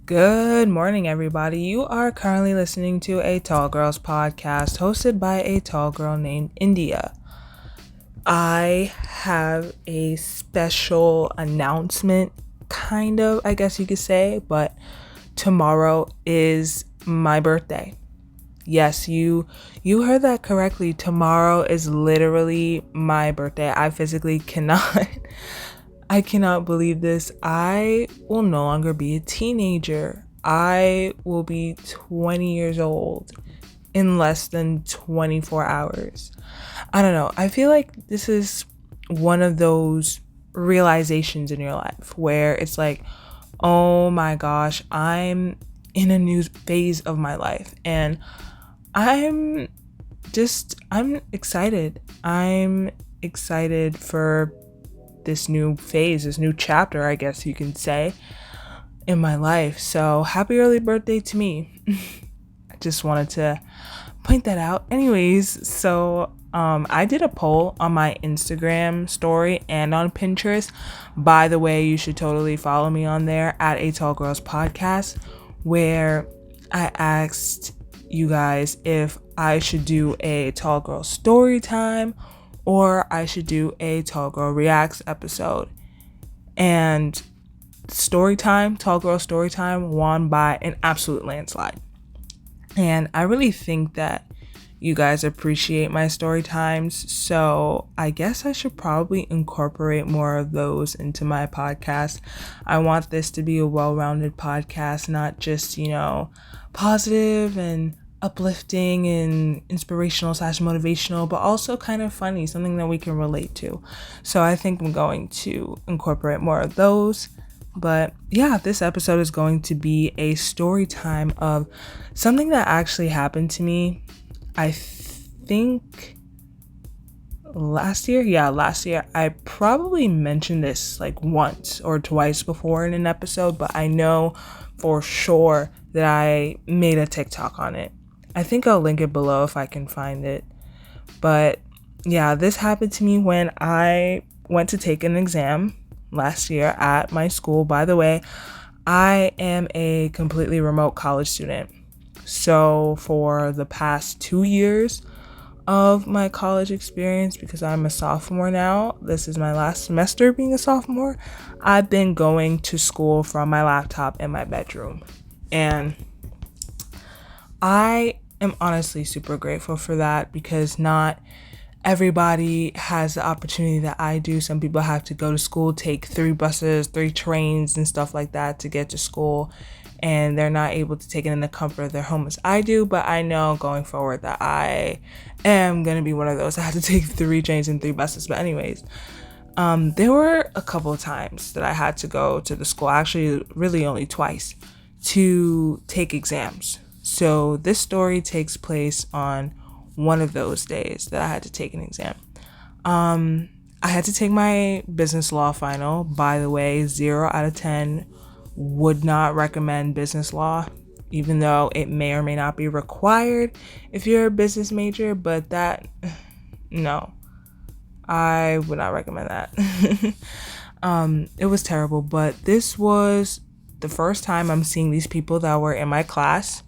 Good morning, everybody. You are currently listening to a Tall Girls podcast hosted by a tall girl named India. I have a special announcement, kind of, I guess you could say, but tomorrow is my birthday. Yes, you heard that correctly. Tomorrow is literally my birthday. I physically cannot I cannot believe this. I will no longer be a teenager. I will be 20 years old in less than 24 hours. I don't know. I feel like this is one of those realizations in your life where it's like, oh my gosh, I'm in a new phase of my life and I'm I'm excited. I'm excited for this new phase, this new chapter, I guess you can say, in my life. So happy early birthday to me. I just wanted to point that out. Anyways, I did a poll on my Instagram story and on Pinterest. By the way, you should totally follow me on there at A Tall Girls Podcast, where I asked you guys if I should do a Tall Girl story time or I should do a Tall Girl Reacts episode. And Tall Girl Story Time won by an absolute landslide. And I really think that you guys appreciate my story times, so I guess I should probably incorporate more of those into my podcast. I want this to be a well-rounded podcast, not just, positive and uplifting and inspirational / motivational, but also kind of funny, something that we can relate to. So I think I'm going to incorporate more of those. But yeah, this episode is going to be a story time of something that actually happened to me. I think last year. Yeah, last year. I probably mentioned this like once or twice before in an episode, but I know for sure that I made a TikTok on it. I think I'll link it below if I can find it. But yeah, this happened to me when I went to take an exam last year at my school. By the way, I am a completely remote college student. So for the past 2 years of my college experience, because I'm a sophomore now, this is my last semester being a sophomore, I've been going to school from my laptop in my bedroom. And I am honestly super grateful for that because not everybody has the opportunity that I do. Some people have to go to school, take 3 buses, 3 trains and stuff like that to get to school, and they're not able to take it in the comfort of their home as I do. But I know going forward that I am going to be one of those that have to take 3 trains and 3 buses. But anyways, there were a couple of times that I had to go to the school, actually really only twice, to take exams. So this story takes place on one of those days that I had to take an exam. I had to take my business law final. By the way, 0 out of 10 would not recommend business law, even though it may or may not be required if you're a business major, but no, I would not recommend that. It was terrible, but this was the first time I'm seeing these people that were in my class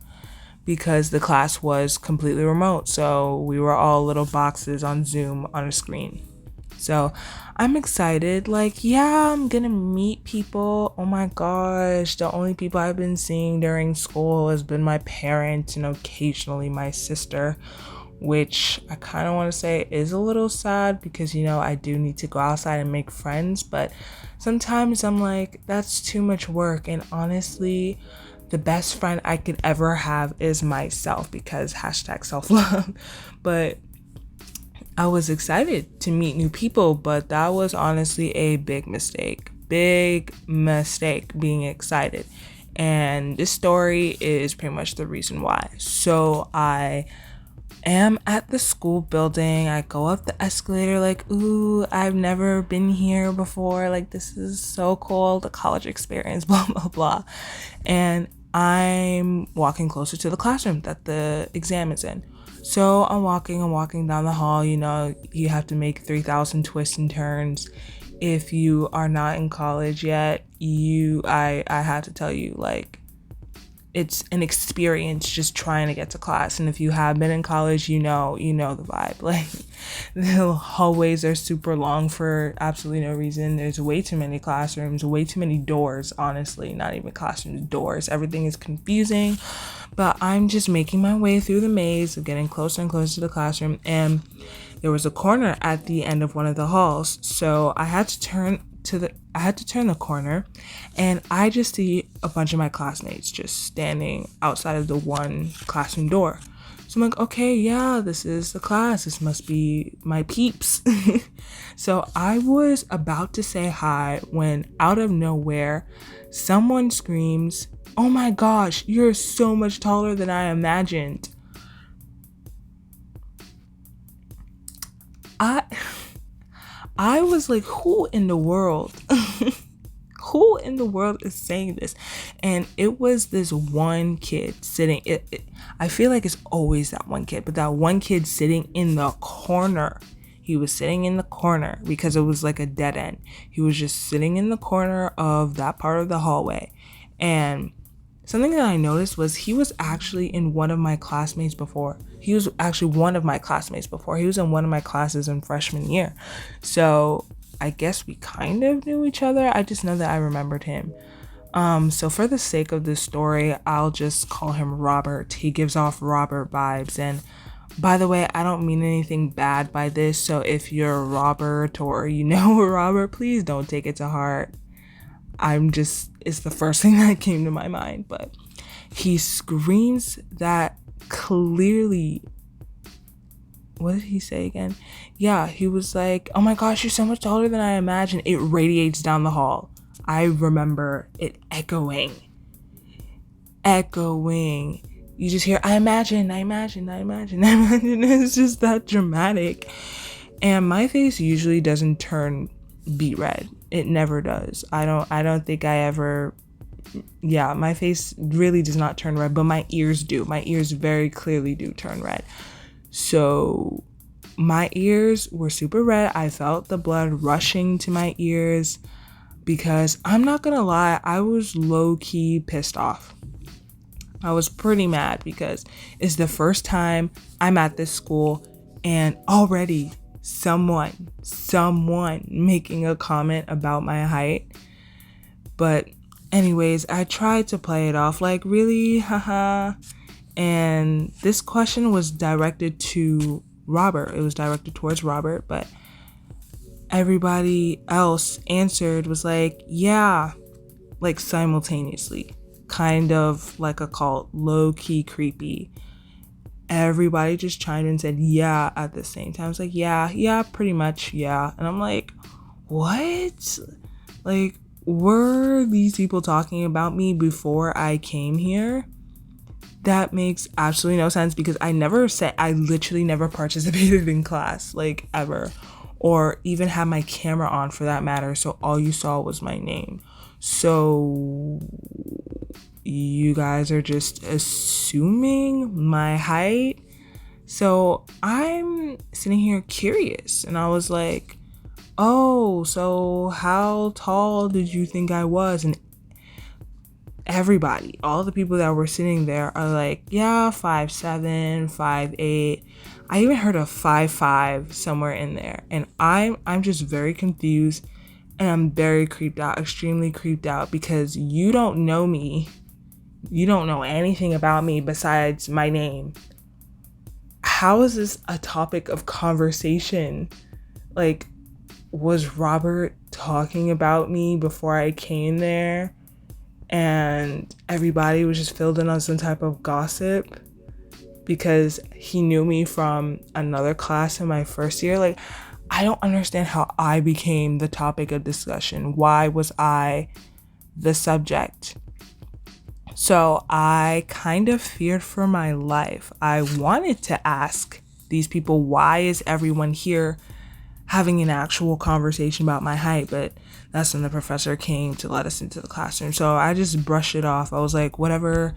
because the class was completely remote. So we were all little boxes on Zoom on a screen. So I'm excited. Like, yeah, I'm gonna meet people. Oh my gosh. The only people I've been seeing during school has been my parents and occasionally my sister, which I kind of want to say is a little sad because, I do need to go outside and make friends. But sometimes I'm like, that's too much work. And honestly, the best friend I could ever have is myself because #self-love. But I was excited to meet new people, but that was honestly a big mistake. Big mistake being excited. And this story is pretty much the reason why. So I am at the school building. I go up the escalator like, ooh, I've never been here before. Like, this is so cool. The college experience, blah, blah, blah. And I'm walking closer to the classroom that the exam is in. So I'm walking down the hall. You have to make 3,000 twists and turns. If you are not in college yet, I had to tell you, like, it's an experience just trying to get to class. And if you have been in college, you know the vibe. Like, the hallways are super long for absolutely no reason. There's way too many classrooms, way too many doors, honestly, not even classrooms, doors. Everything is confusing. But I'm just making my way through the maze of getting closer and closer to the classroom. And there was a corner at the end of one of the halls. So I had to turn the corner, and I just see a bunch of my classmates just standing outside of the one classroom door. So I'm like, okay, yeah, this is the class. This must be my peeps. So I was about to say hi when out of nowhere, someone screams, "Oh my gosh, you're so much taller than I imagined." I was like, who in the world? Who in the world is saying this? And it was this one kid sitting. I feel like it's always that one kid, but that one kid sitting in the corner. He was sitting in the corner because it was like a dead end. He was just sitting in the corner of that part of the hallway. And something that I noticed was he was actually in one of my classmates before. He was actually one of my classmates before. He was in one of my classes in freshman year. So I guess we kind of knew each other. I just know that I remembered him. So for the sake of this story, I'll just call him Robert. He gives off Robert vibes. And by the way, I don't mean anything bad by this. So if you're Robert or you know Robert, please don't take it to heart. It's the first thing that came to my mind. But he screams that clearly. What did he say again? Yeah, he was like, "Oh my gosh, you're so much taller than I imagined." It radiates down the hall. I remember it echoing. You just hear, I imagine. It's just that dramatic. And my face usually doesn't turn beet red. It never does. I don't think I ever. Yeah, my face really does not turn red, but my ears do. My ears very clearly do turn red. So my ears were super red. I felt the blood rushing to my ears because I'm not gonna lie, I was low-key pissed off. I was pretty mad because it's the first time I'm at this school and already someone making a comment about my height. But anyways, I tried to play it off like, really, haha. And this question was directed to Robert. It was directed towards Robert, but everybody else answered was like, yeah, like simultaneously, kind of like a cult, low-key creepy. Everybody just chimed in and said, yeah, at the same time. I was like, yeah, pretty much, yeah. And I'm like, what? Like, were these people talking about me before I came here? That makes absolutely no sense because I literally never participated in class, like ever, or even had my camera on for that matter. So all you saw was my name. So you guys are just assuming my height. So I'm sitting here curious, and I was like, oh, so how tall did you think I was? And everybody, all the people that were sitting there are like, yeah, 5'7", 5'8". I even heard a 5'5" somewhere in there. And I'm just very confused, and I'm very creeped out, extremely creeped out, because you don't know me. You don't know anything about me besides my name. How is this a topic of conversation? Like, was Robert talking about me before I came there? And everybody was just filled in on some type of gossip because he knew me from another class in my first year. Like, I don't understand how I became the topic of discussion. Why was I the subject? So I kind of feared for my life. I wanted to ask these people, why is everyone here having an actual conversation about my height? But that's when the professor came to let us into the classroom. So I just brushed it off. I was like, whatever.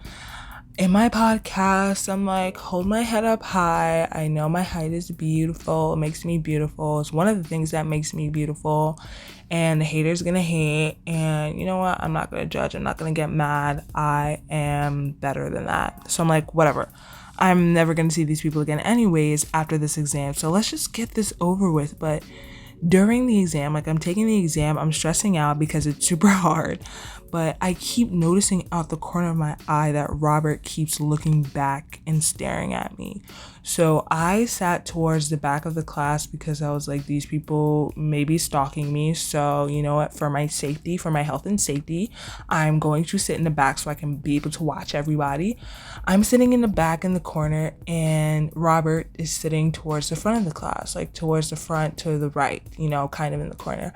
in my podcast, I'm like, hold my head up high. I know my height is beautiful. It makes me beautiful. It's one of the things that makes me beautiful. And the haters gonna hate. And you know what? I'm not gonna judge. I'm not gonna get mad. I am better than that. So I'm like, whatever. I'm never gonna see these people again anyways after this exam. So let's just get this over with. But during the exam, like I'm taking the exam, I'm stressing out because it's super hard, but I keep noticing out the corner of my eye that Robert keeps looking back and staring at me. So I sat towards the back of the class because I was like, these people may be stalking me. So you know what, for my safety, for my health and safety, I'm going to sit in the back so I can be able to watch everybody. I'm sitting in the back in the corner, and Robert is sitting towards the front of the class, like towards the front to the right, you know, kind of in the corner.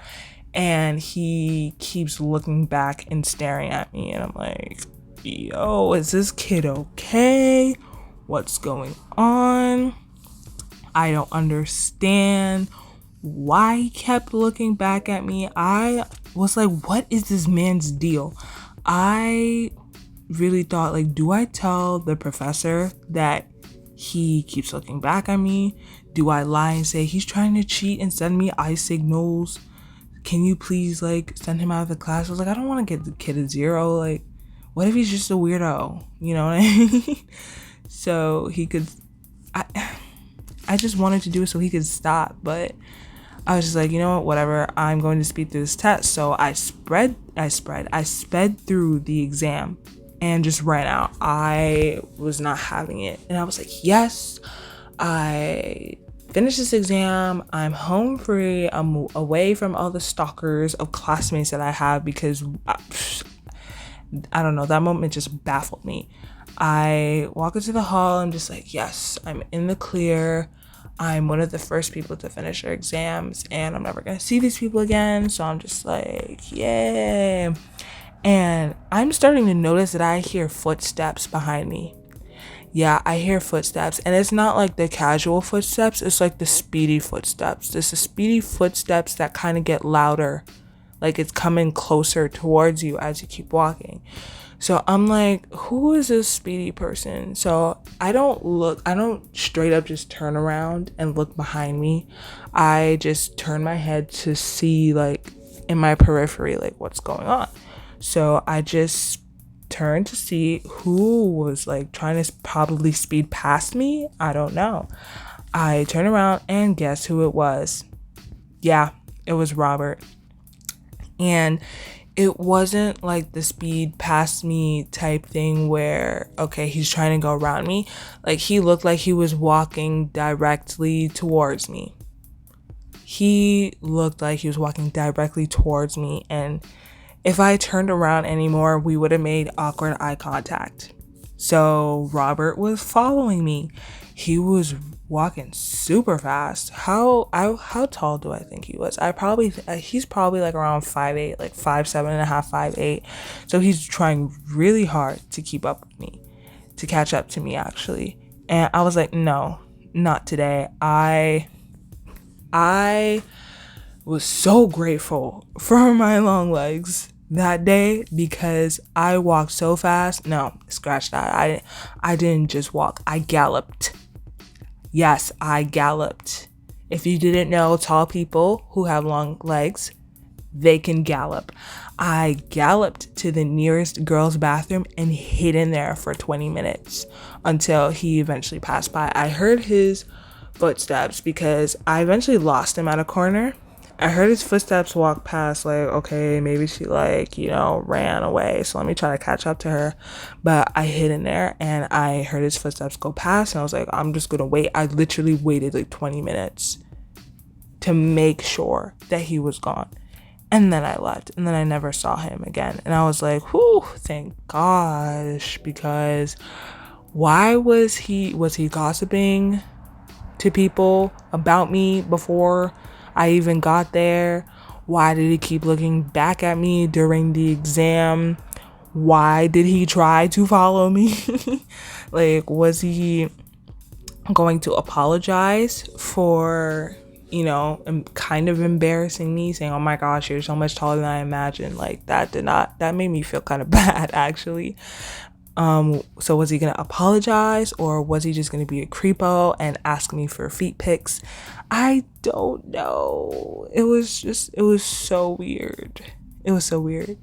And he keeps looking back and staring at me, and I'm like, yo, is this kid okay? What's going on? I don't understand why he kept looking back at me. I was like, what is this man's deal? I really thought, like, do I tell the professor that he keeps looking back at me? Do I lie and say he's trying to cheat and send me eye signals? Can you please, like, send him out of the class? I was like, I don't want to get the kid a 0. Like, what if he's just a weirdo? You know what I mean? So he could, I just wanted to do it so he could stop, but I was just like, you know what, whatever, I'm going to speed through this test. So I sped through the exam and just ran out. I was not having it. And I was like, yes, I finished this exam. I'm home free. I'm away from all the stalkers of classmates that I have, because I don't know, that moment just baffled me. I walk into the hall. I'm just like, yes, I'm in the clear. I'm one of the first people to finish their exams, and I'm never going to see these people again. So I'm just like, yay. And I'm starting to notice that I hear footsteps behind me. Yeah, I hear footsteps, and it's not like the casual footsteps. It's like the speedy footsteps. There's the speedy footsteps that kind of get louder, like it's coming closer towards you as you keep walking. So I'm like, who is this speedy person? So I don't straight up just turn around and look behind me. I just turn my head to see, like, in my periphery, like, what's going on. So I just turned to see who was, like, trying to probably speed past me. I don't know. I turn around, and guess who it was? Yeah, it was Robert. And it wasn't like the speed past me type thing where, okay, he's trying to go around me. Like, he looked like he was walking directly towards me. He looked like he was walking directly towards me. And if I turned around anymore, we would have made awkward eye contact. So Robert was following me. He was walking super fast. How tall do I think he was? He's probably like around 5'8", like 5'7.5", 5'8". So he's trying really hard to keep up with me, to catch up to me actually. And I was like, no, not today. I was so grateful for my long legs that day, because I walked so fast. No, scratch that. I didn't just walk. I galloped. Yes, I galloped. If you didn't know, tall people who have long legs, they can gallop. I galloped to the nearest girls' bathroom and hid in there for 20 minutes until he eventually passed by. I heard his footsteps because I eventually lost him at a corner. I heard his footsteps walk past, like, okay, maybe she, like, you know, ran away, so let me try to catch up to her. But I hid in there, and I heard his footsteps go past, and I was like, I'm just gonna wait. I literally waited like 20 minutes to make sure that he was gone. And then I left, and then I never saw him again. And I was like, whew, thank gosh, because why was he gossiping to people about me before I even got there? Why did he keep looking back at me during the exam? Why did he try to follow me? Like, was he going to apologize for, you know, kind of embarrassing me, saying, oh my gosh, you're so much taller than I imagined? Like, that made me feel kind of bad, actually. So was he gonna apologize, or was he just gonna be a creepo and ask me for feet pics? I don't know. It was so weird. It was so weird.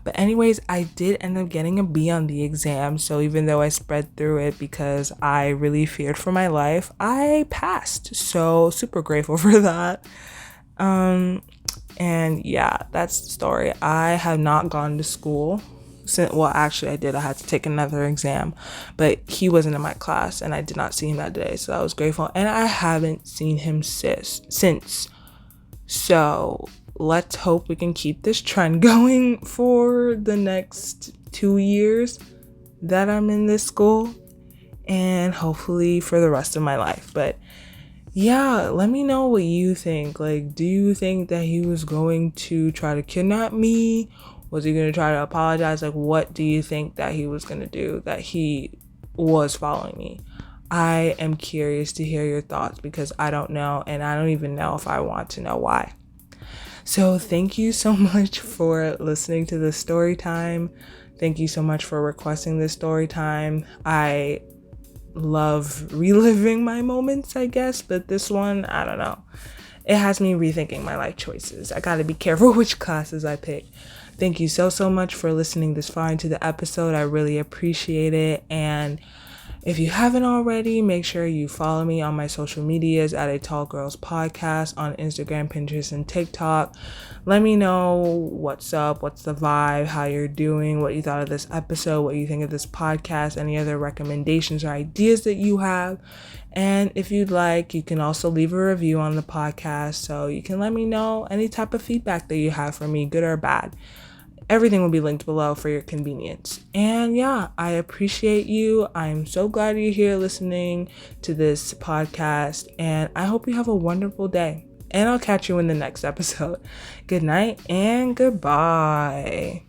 But anyways, I did end up getting a B on the exam. So even though I spread through it because I really feared for my life, I passed. So super grateful for that. And yeah, that's the story. I have not gone to school since, well, actually I did. I had to take another exam, but he wasn't in my class and I did not see him that day. So I was grateful, and I haven't seen him since. So let's hope we can keep this trend going for the next 2 years that I'm in this school, and hopefully for the rest of my life. But yeah, let me know what you think. Like, do you think that he was going to try to kidnap me? Was he going to try to apologize? Like, what do you think that he was going to do, that he was following me? I am curious to hear your thoughts because I don't know, and I don't even know if I want to know why. So thank you so much for listening to this story time. Thank you so much for requesting this story time. I love reliving my moments, I guess, but this one, I don't know. It has me rethinking my life choices. I gotta be careful which classes I pick. Thank you so much for listening this far into the episode. I really appreciate it. And if you haven't already, make sure you follow me on my social medias at A Tall Girls Podcast on Instagram, Pinterest, and TikTok. Let me know what's up, what's the vibe, how you're doing, what you thought of this episode, what you think of this podcast, any other recommendations or ideas that you have. And if you'd like, you can also leave a review on the podcast, so you can let me know any type of feedback that you have for me, good or bad. Everything will be linked below for your convenience. And yeah, I appreciate you. I'm so glad you're here listening to this podcast. And I hope you have a wonderful day. And I'll catch you in the next episode. Good night and goodbye.